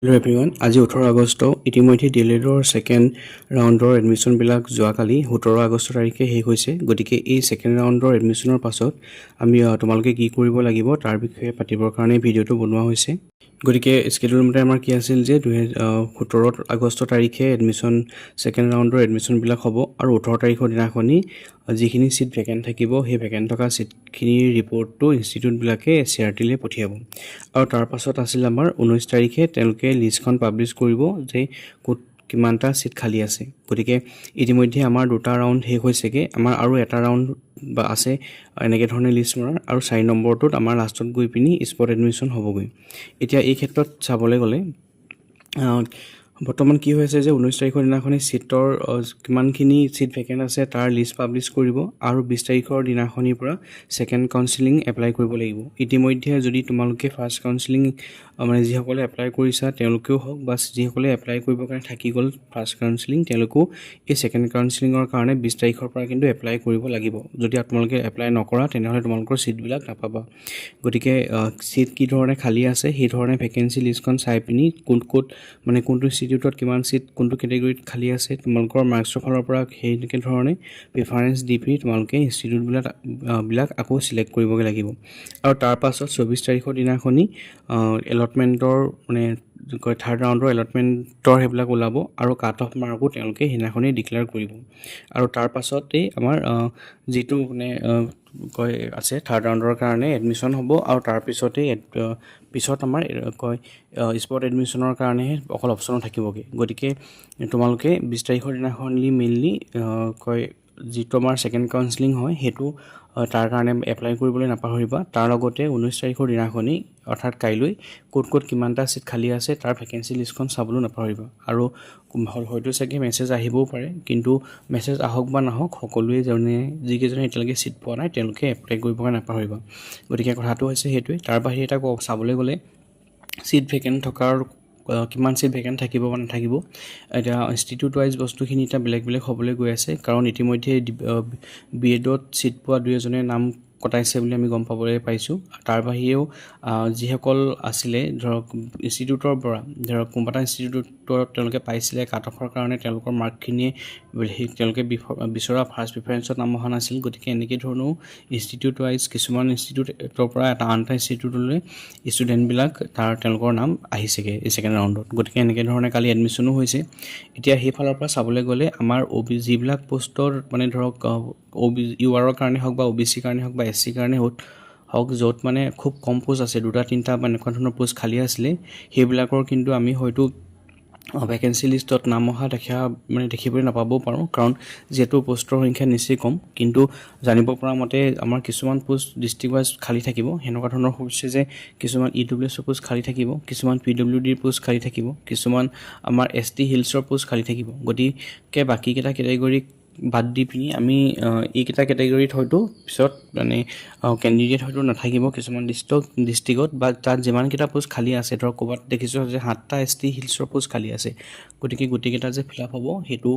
Hello everyone, আজি 18 আগষ্ট ইতিমধ্যে ডিএলএডৰ second ৰাউণ্ডৰ এডমিশন বিলাক যোৱাকালি 17 আগষ্ট তাৰিখে শেষ হৈছে। গতিকে এই সেকেন্ড ৰাউণ্ডৰ এডমিশনৰ পাছত আমি তোমালোকে কি কৰিব লাগিব তাৰ বিষয়ে পাতিবৰ কাৰণে ভিডিওটো বনোৱা হৈছে। গতিকে স্কেডুল মতে আমাৰ কি আছিল যে 17 আগষ্ট তাৰিখে এডমিশন সেকেন্ড ৰাউণ্ডৰ এডমিশন বিলাক হ'ব আৰু 18 তাৰিখৰ দিনাখনি যিখিনি সিট ভেকেন্ট থাকিব সেই ভেকেন্ট থকা সিটখিনিৰ ৰিপৰ্টটো ইনষ্টিটিউট বিলাকে এছআৰটিলে পঠিয়াব। আৰু তাৰ পাছত আছিল আমাৰ 19 তাৰিখে তেওঁলোকে লিষ্টখন পাব্লিছ কৰিব যে ক'ত কিমানটা সিট খালি আছে। গতিকে ইতিমধ্যে আমাৰ দুটা ৰাউণ্ড শেষ হৈছেগে, আমাৰ আৰু এটা ৰাউণ্ড বা আছে এনেকৈ ধৰণে লিষ্ট মৰাৰ, আৰু 4 নম্বৰটোত আমাৰ লাষ্টত গৈ পিনি স্পট এডমিশ্যন হ'বগৈ। এতিয়া এই ক্ষেত্ৰত চাবলৈ গ'লে বৰ্তমান কি হৈছে যে 19 তাৰিখৰ দিনাখনি সিটৰ কিমানখিনি সিট ভেকেন্ট আছে তাৰ লিষ্ট পাব্লিছ কৰিব আৰু 20 তাৰিখৰ দিনাখনিৰ পৰা সেকেন্ড কাউন্সেলিং এপ্লাই কৰিব লাগিব। ইতিমধ্যে যদি তোমালোকে ফাৰ্ষ্ট কাউন্সেলিং মানে যিসকলে এপ্লাই কৰিছা তেওঁলোকেও হওক বা যিসকলে এপ্লাই কৰিবৰ কাৰণে থাকি গ'ল ফাৰ্ষ্ট কাউন্সেলিং তেওঁলোকেও এই সেকেন্ড কাউন্সেলিঙৰ কাৰণে 20 তাৰিখৰ পৰা কিন্তু এপ্লাই কৰিব লাগিব। যদি তোমালোকে এপ্লাই নকৰা তেনেহ'লে তোমালোকৰ সিটবিলাক নাপাবা। গতিকে সিট কি ধৰণে খালী আছে সেই ধৰণে ভেকেন্সি লিষ্টখন চাই পিনি ক'ত মানে কোনটো ইনষ্টিটিউটত কিমান সিট কোনটো কেটেগৰীত খালী আছে তোমালোকৰ মাৰ্কছৰ ফালৰ পৰা সেইনেকৈ ধৰণে প্ৰিফাৰেঞ্চ দি পিনি তোমালোকে ইনষ্টিটিউটবিলাক আকৌ চিলেক্ট কৰিবগৈ লাগিব। আৰু তাৰ পাছত 24 তাৰিখৰ দিনাখনি এলটমেণ্টৰ মানে কয় থাৰ্ড ৰাউণ্ডৰ এলটমেণ্টৰ সেইবিলাক ওলাব আৰু কাট অফ মাৰ্কো তেওঁলোকে সেইদিনাখনেই ডিক্লেয়াৰ কৰিব। আৰু তাৰ পাছতেই আমাৰ যিটো মানে কয় আছে থাৰ্ড ৰাউণ্ডৰ কাৰণে এডমিশ্যন হ'ব আৰু তাৰ পিছতেই পিছত আমাৰ কয় স্পট এডমিশ্যনৰ কাৰণেহে অকল অপশ্যনো থাকিবগৈ। গতিকে তোমালোকে 20 তাৰিখৰ দিনাখনলি মেইনলি কয় যিটো আমাৰ সেকেন্ড কাউন্সেলিং হয় সেইটো তাৰ কাৰণে এপ্লাই কৰিবলৈ নাপাহৰিবা। তাৰ লগতে 19 তাৰিখৰ দিনাখনি অৰ্থাৎ কাইলৈ ক'ত কিমানটা সিট খালী আছে তাৰ ভেকেন্সি লিষ্টখন চাবলৈ নাপাহৰিবা। আৰু হয়তো চাগে মেছেজ আহিবও পাৰে, কিন্তু মেছেজ আহক বা নাহক সকলোৱে যিকেইজনে এতিয়ালৈকে সিট পোৱা নাই তেওঁলোকে এপ্লাই কৰিবৰ কাৰণে নাপাহৰিবা। গতিকে কথাটো হৈছে সেইটোৱে। তাৰ বাহিৰে এটা চাবলৈ গ'লে সিট ভেকেন্ট থকাৰ কিমান সিট ভেকেন্ট থাকিব বা নাথাকিব এতিয়া ইনষ্টিটিউট ৱাইজ বস্তুখিনি এতিয়া বেলেগ হ'বলৈ গৈ আছে, কাৰণ ইতিমধ্যে BEdত সিট পোৱা 2-এজনে নাম কটাইছে বুলি আমি গম পাবলৈ পাইছোঁ। তাৰ বাহিৰেও যিসকল আছিলে ধৰক ইনষ্টিটিউটৰ পৰা ধৰক কোনোবা এটা ইনষ্টিটিউটত তেওঁলোকে পাইছিলে কাট অফৰ কাৰণে তেওঁলোকৰ মাৰ্কখিনিয়ে তেওঁলোকে বিচৰা ফাৰ্ষ্ট প্ৰিফাৰেঞ্চত নাম অহা নাছিল। গতিকে এনেকৈ ধৰণেও ইনষ্টিটিউট ৱাইজ কিছুমান ইনষ্টিটিউটৰ পৰা আন এটা ইনষ্টিটিউটলৈ ষ্টুডেণ্টবিলাক তেওঁলোকৰ নাম আহিছেগৈ এই সেকেণ্ড ৰাউণ্ডত। গতিকে এনেকৈ ধৰণে কালি এডমিশ্যনো হৈছে। এতিয়া সেইফালৰ পৰা চাবলৈ গ'লে আমাৰ যিবিলাক পোষ্টৰ মানে ধৰক URৰ কাৰণে হওক বা OBC কাৰণে হওক বা SC কাৰণে হওক য'ত মানে খুব কম পোষ্ট আছে 2-3টা বা এনেকুৱা ধৰণৰ পোষ্ট খালী আছিলে সেইবিলাকৰ কিন্তু আমি হয়তো ভেকেন্সি লিষ্টত নাম অহা দেখিবলৈ নাপাবও পাৰোঁ, কাৰণ যিহেতু পোষ্টৰ সংখ্যা নিচেই কম। কিন্তু জানিব পৰা মতে আমাৰ কিছুমান পোষ্ট ডিষ্ট্ৰিক্ট ৱাইজ খালী থাকিব। সেনেকুৱা ধৰণৰ হৈছে যে কিছুমান EWSৰ পোষ্ট খালী থাকিব, কিছুমান PWDৰ পোষ্ট খালী থাকিব, কিছুমান আমাৰ ST হিলছৰ পোষ্ট খালী থাকিব। গতিকে বাকীকেইটা কেটেগৰীক বাদ দি পিনি আমি এইকেইটা কেটেগৰীত হয়তো পিছত মানে কেণ্ডিডেট হয়তো নাথাকিব কিছুমান ডিষ্ট্ৰিক্টত, বা তাত যিমানকেইটা পোষ্ট খালী আছে ধৰক ক'ৰবাত দেখিছোঁ যে 7টা ST হিলছৰ পোষ্ট খালী আছে। গতিকে গোটেইকেইটা যে ফিল আপ হ'ব সেইটো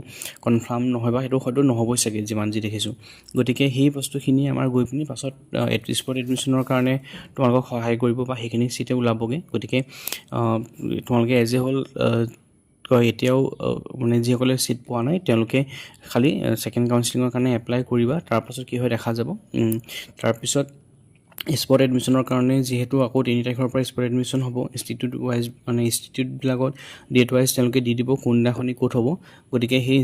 কনফাৰ্ম নহয় বা সেইটো হয়তো নহ'বই চাগে যিমান যি দেখিছোঁ। গতিকে সেই বস্তুখিনি আমাৰ গৈ পিনি পাছত স্পট এডমিশ্যনৰ কাৰণে তোমালোকক সহায় কৰিব বা সেইখিনি চিটে ওলাবগৈ। গতিকে তোমালোকে এজ এ হ'ল এতিয়াও মানে যিসকলে সিট পোৱা নাই তেওঁলোকে খালি সেকেন্ড কাউন্সেলিঙৰ কাৰণে এপ্লাই কৰিবা। তাৰপাছত কি হয় দেখা যাব। তাৰপিছত স্পট এডমিশ্যনৰ কাৰণে যিহেতু আকৌ 3 তাৰিখৰ পৰা স্পট এডমিশ্যন হ'ব, ইনষ্টিটিউট ৱাইজ মানে ইনষ্টিটিউটবিলাকত ডেট ৱাইজ তেওঁলোকে দি দিব কোনদিনাখনি ক'ত হ'ব। গতিকে সেই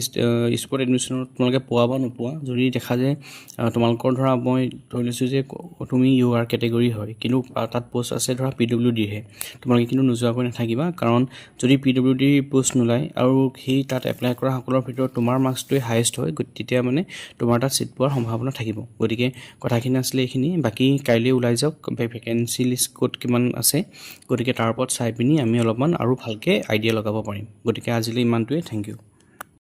স্পট এডমিশ্যনত তোমালোকে পোৱা বা নোপোৱা, যদি দেখা যায় তোমালোকৰ ধৰা মই ধৰি লৈছোঁ যে তুমি UR কেটেগৰী হয় কিন্তু তাত পোষ্ট আছে ধৰা PWDৰহে, তোমালোকে কিন্তু নোযোৱাকৈ নাথাকিবা। কাৰণ যদি PWD পোষ্ট নোলায় আৰু সেই তাত এপ্লাই কৰা সকলৰ ভিতৰত তোমাৰ মাৰ্কছটোৱে হায়েষ্ট হয় তেতিয়া মানে তোমাৰ তাত সিট পোৱাৰ সম্ভাৱনা থাকিব। গতিকে কথাখিনি আছিলে এইখিনি। বাকী কাইলৈ ওলাই যাওক ভেকেন্সি লিষ্ট ক'ত কিমান আছে, গতিকে তাৰ ওপৰত চাই পিনি আমি অলপমান আৰু ভালকৈ আইডিয়া লগাব পাৰিম। গতিকে আজিলৈ ইমানটোৱে, থেংক ইউ।